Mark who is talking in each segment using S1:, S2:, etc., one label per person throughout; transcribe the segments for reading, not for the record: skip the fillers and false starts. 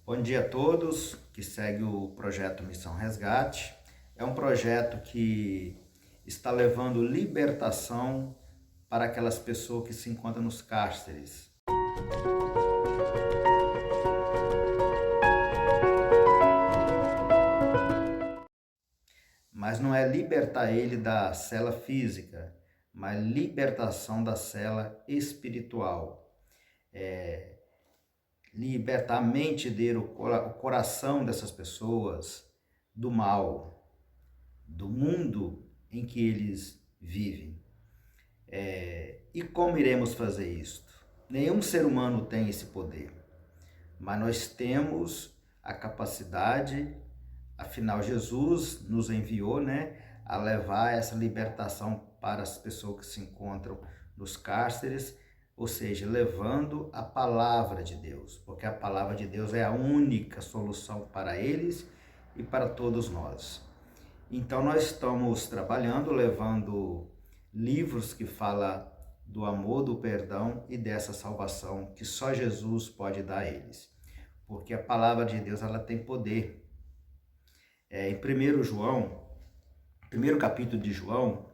S1: Bom dia a todos que segue o projeto Missão Resgate. É um projeto que está levando libertação para aquelas pessoas que se encontram nos cárceres. Mas não é libertar ele da cela física, mas libertação da cela espiritual. Libertar a mente dele, o coração dessas pessoas do mal, do mundo em que eles vivem. E como iremos fazer isso? Nenhum ser humano tem esse poder, mas nós temos a capacidade, afinal Jesus nos enviou, a levar essa libertação para as pessoas que se encontram nos cárceres, ou seja, levando a palavra de Deus, porque a palavra de Deus é a única solução para eles e para todos nós. Então nós estamos trabalhando, levando livros que falam do amor, do perdão e dessa salvação que só Jesus pode dar a eles. Porque a palavra de Deus ela tem poder. Em 1 João, primeiro capítulo de João,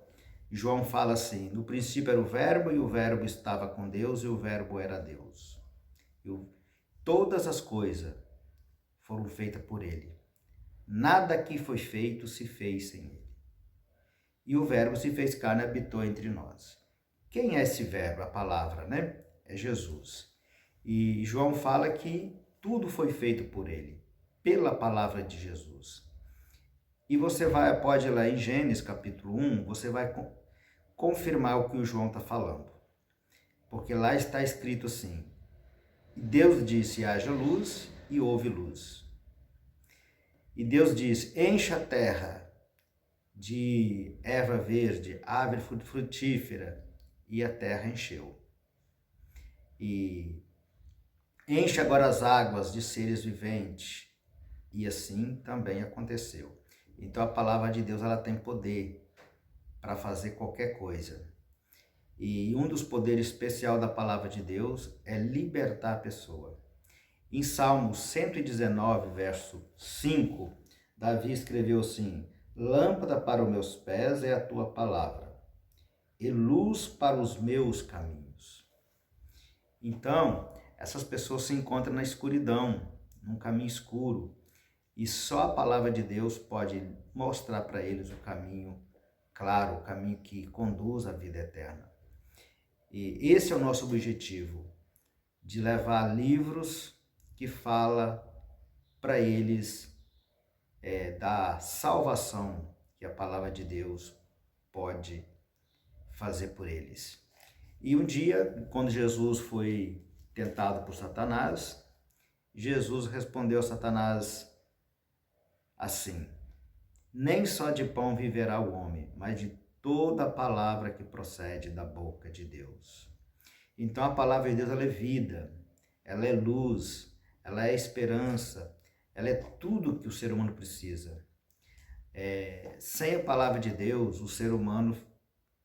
S1: João fala assim: no princípio era o verbo e o verbo estava com Deus e o verbo era Deus. Todas as coisas foram feitas por ele. Nada que foi feito se fez sem ele. E o verbo se fez carne e habitou entre nós. Quem é esse verbo? A palavra, É Jesus. E João fala que tudo foi feito por ele, pela palavra de Jesus. E você pode ir lá em Gênesis capítulo 1, você vai confirmar o que o João está falando. Porque lá está escrito assim: Deus disse, haja luz, e houve luz. E Deus disse, encha a terra de erva verde, árvore frutífera, e a terra encheu. E enche agora as águas de seres viventes, e assim também aconteceu. Então a palavra de Deus ela tem poder para fazer qualquer coisa. E um dos poderes especiais da palavra de Deus é libertar a pessoa. Em Salmo 119, verso 5, Davi escreveu assim: lâmpada para os meus pés é a tua palavra, e luz para os meus caminhos. Então, essas pessoas se encontram na escuridão, num caminho escuro, e só a palavra de Deus pode mostrar para eles o caminho claro, o caminho que conduz à vida eterna. E esse é o nosso objetivo, de levar livros que falam para eles da salvação que a palavra de Deus pode fazer por eles. E um dia, quando Jesus foi tentado por Satanás, Jesus respondeu a Satanás assim: nem só de pão viverá o homem, mas de toda a palavra que procede da boca de Deus. Então a palavra de Deus ela é vida, ela é luz, ela é esperança, ela é tudo que o ser humano precisa. Sem a palavra de Deus, o ser humano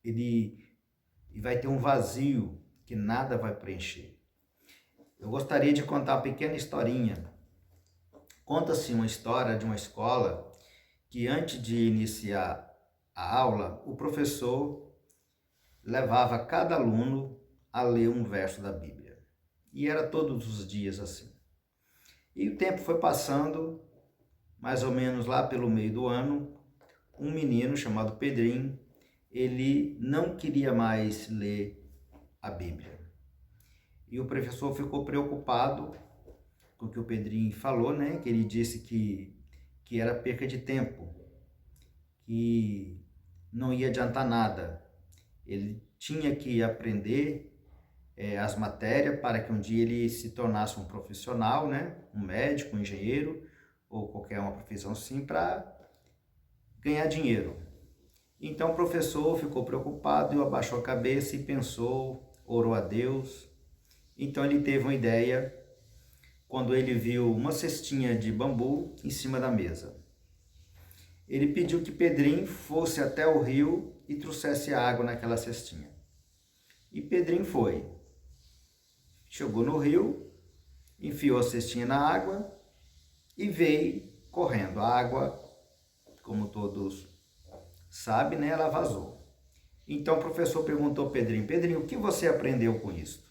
S1: ele vai ter um vazio que nada vai preencher. Eu gostaria de contar uma pequena historinha. Conta-se uma história de uma escola que antes de iniciar a aula, o professor levava cada aluno a ler um verso da Bíblia. E era todos os dias assim. E o tempo foi passando, mais ou menos lá pelo meio do ano, um menino chamado Pedrinho, ele não queria mais ler a Bíblia. E o professor ficou preocupado com o que o Pedrinho falou, que ele disse que era perca de tempo, que não ia adiantar nada. Ele tinha que aprender as matérias para que um dia ele se tornasse um profissional, um médico, um engenheiro, ou qualquer uma profissão assim, para ganhar dinheiro. Então o professor ficou preocupado e abaixou a cabeça e pensou, orou a Deus. Então ele teve uma ideia quando ele viu uma cestinha de bambu em cima da mesa. Ele pediu que Pedrinho fosse até o rio e trouxesse água naquela cestinha. E Pedrinho foi. Chegou no rio, enfiou a cestinha na água e veio correndo. A água, como todos sabem, né, ela vazou. Então o professor perguntou ao Pedrinho: Pedrinho, o que você aprendeu com isso?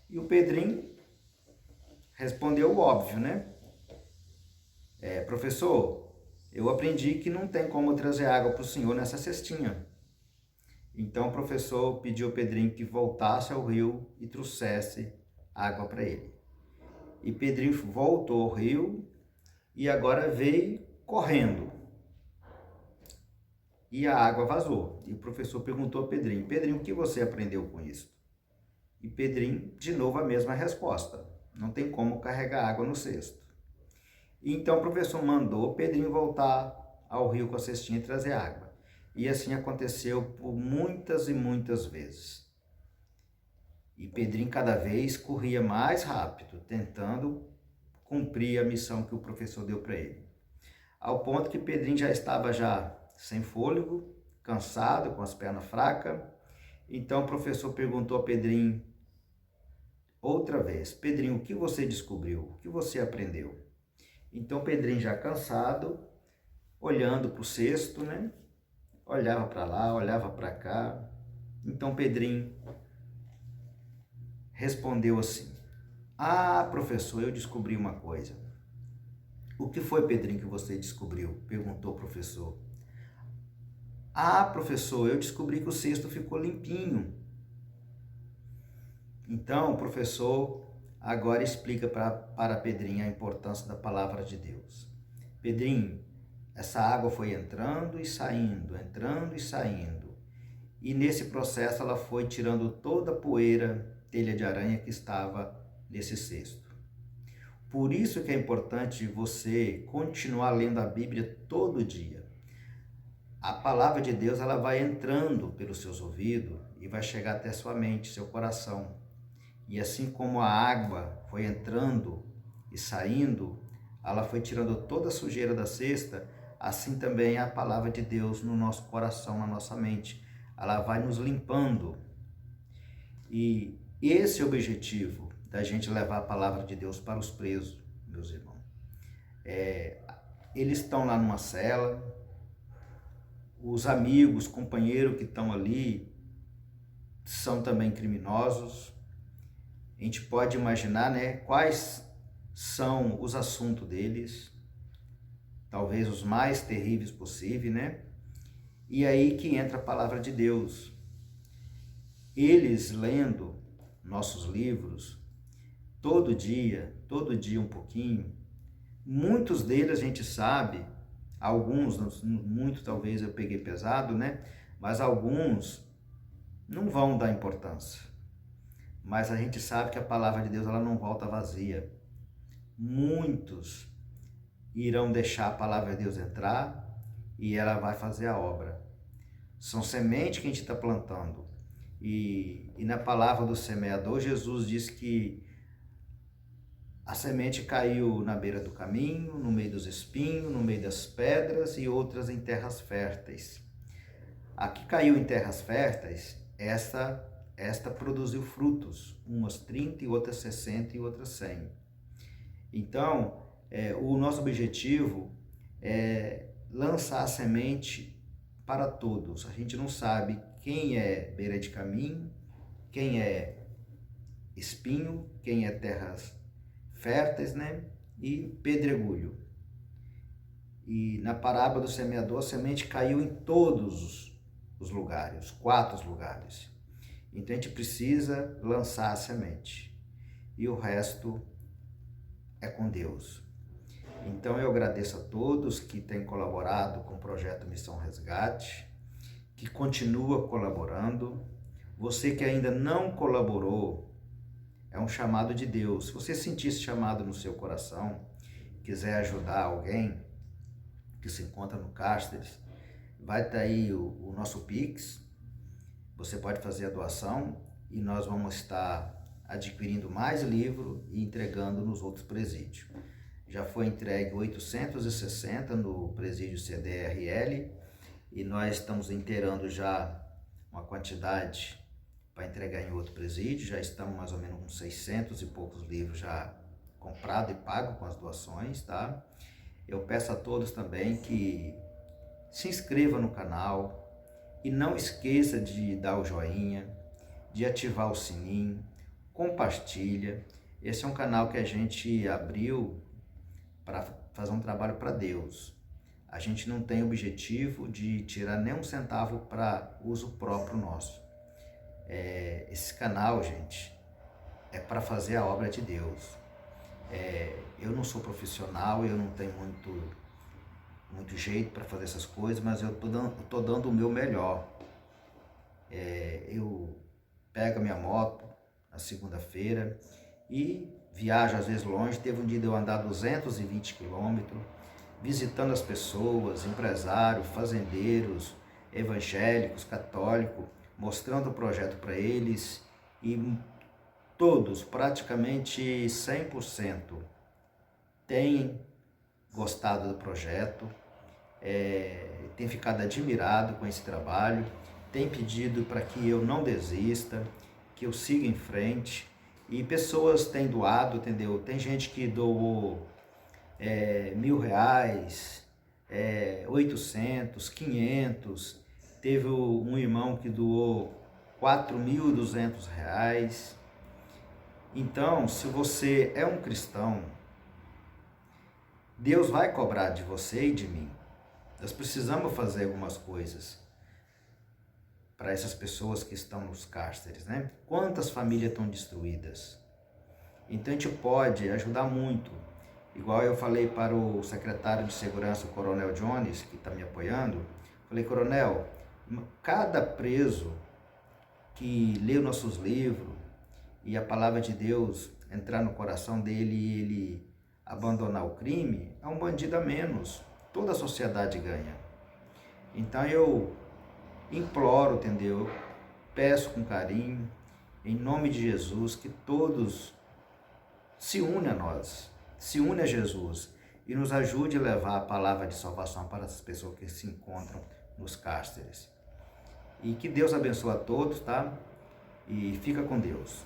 S1: E o Pedrinho respondeu o óbvio, né? Professor, eu aprendi que não tem como trazer água para o senhor nessa cestinha. Então o professor pediu ao Pedrinho que voltasse ao rio e trouxesse água para ele. E Pedrinho voltou ao rio e agora veio correndo. E a água vazou. E o professor perguntou ao Pedrinho: Pedrinho, o que você aprendeu com isso? E Pedrinho, de novo, a mesma resposta: não tem como carregar água no cesto. E então o professor mandou Pedrinho voltar ao rio com a cestinha e trazer água. E assim aconteceu por muitas e muitas vezes. E Pedrinho cada vez corria mais rápido, tentando cumprir a missão que o professor deu para ele. Ao ponto que Pedrinho já estava sem fôlego, cansado, com as pernas fracas. Então o professor perguntou a Pedrinho outra vez: Pedrinho, o que você descobriu? O que você aprendeu? Então Pedrinho, já cansado, olhando para o cesto, né? Olhava para lá, olhava para cá. Então Pedrinho respondeu assim: Ah, professor, eu descobri uma coisa. O que foi, Pedrinho, que você descobriu? Perguntou o professor. Ah, professor, eu descobri que o cesto ficou limpinho. Então o professor agora explica para Pedrinho a importância da palavra de Deus. Pedrinho, essa água foi entrando e saindo, entrando e saindo. E nesse processo ela foi tirando toda a poeira, telha de aranha que estava nesse cesto. Por isso que é importante você continuar lendo a Bíblia todo dia. A palavra de Deus ela vai entrando pelos seus ouvidos e vai chegar até sua mente, seu coração. E assim como a água foi entrando e saindo, ela foi tirando toda a sujeira da cesta, assim também é a palavra de Deus no nosso coração, na nossa mente. Ela vai nos limpando. E esse é o objetivo da gente levar a palavra de Deus para os presos, meus irmãos. Eles estão lá numa cela, os amigos, companheiros que estão ali são também criminosos. A gente pode imaginar, né, quais são os assuntos deles, talvez os mais terríveis possíveis, né? E aí que entra a palavra de Deus. Eles lendo nossos livros, todo dia um pouquinho, muitos deles a gente sabe, alguns, muito talvez eu peguei pesado, né? Mas alguns não vão dar importância. Mas a gente sabe que a palavra de Deus ela não volta vazia. Muitos irão deixar a palavra de Deus entrar e ela vai fazer a obra. São sementes que a gente está plantando. E na palavra do semeador, Jesus diz que a semente caiu na beira do caminho, no meio dos espinhos, no meio das pedras e outras em terras férteis. A que caiu em terras férteis, esta produziu frutos, umas 30 e outras 60 e outras 100. Então, o nosso objetivo é lançar a semente para todos. A gente não sabe quem é beira de caminho, quem é espinho, quem é terras férteis, né? E pedregulho. E na parábola do semeador, a semente caiu em todos os lugares, os 4 lugares. Então a gente precisa lançar a semente. E o resto é com Deus. Então eu agradeço a todos que têm colaborado com o projeto Missão Resgate, que continua colaborando. Você que ainda não colaborou, é um chamado de Deus. Se você sentir esse chamado no seu coração, quiser ajudar alguém que se encontra no Cáceres, vai estar aí o nosso Pix. Você pode fazer a doação e nós vamos estar adquirindo mais livro e entregando nos outros presídios. Já foi entregue 860 no presídio CDRL e nós estamos inteirando já uma quantidade para entregar em outro presídio. Já estamos mais ou menos com 600 e poucos livros já comprado e pago com as doações, tá? Eu peço a todos também que se inscreva no canal e não esqueça de dar o joinha, de ativar o sininho, compartilha. Esse é um canal que a gente abriu para fazer um trabalho para Deus. A gente não tem objetivo de tirar nem um centavo para uso próprio nosso. Esse canal, gente, é para fazer a obra de Deus. Eu não sou profissional, eu não tenho muito jeito para fazer essas coisas, mas eu tô dando o meu melhor. Eu pego a minha moto na segunda-feira e viajo às vezes longe. Teve um dia de eu andar 220 quilômetros, visitando as pessoas, empresários, fazendeiros, evangélicos, católicos, mostrando o projeto para eles, e todos, praticamente 100%, têm gostado do projeto, têm ficado admirado com esse trabalho, têm pedido para que eu não desista, que eu siga em frente, e pessoas têm doado, entendeu? Tem gente que doou R$1.000, 800, 500, teve um irmão que doou R$4.200. Então, se você é um cristão, Deus vai cobrar de você e de mim. Nós precisamos fazer algumas coisas para essas pessoas que estão nos cárceres, né? Quantas famílias estão destruídas? Então a gente pode ajudar muito. Igual eu falei para o secretário de segurança, o Coronel Jones, que está me apoiando, falei: Coronel, cada preso que lê nossos livros e a palavra de Deus entrar no coração dele e ele abandonar o crime, é um bandido a menos. Toda a sociedade ganha. Então eu imploro, entendeu? Peço com carinho, em nome de Jesus, que todos se unam a nós, se unam a Jesus e nos ajude a levar a palavra de salvação para essas pessoas que se encontram nos cárceres. E que Deus abençoe a todos, tá? E fica com Deus.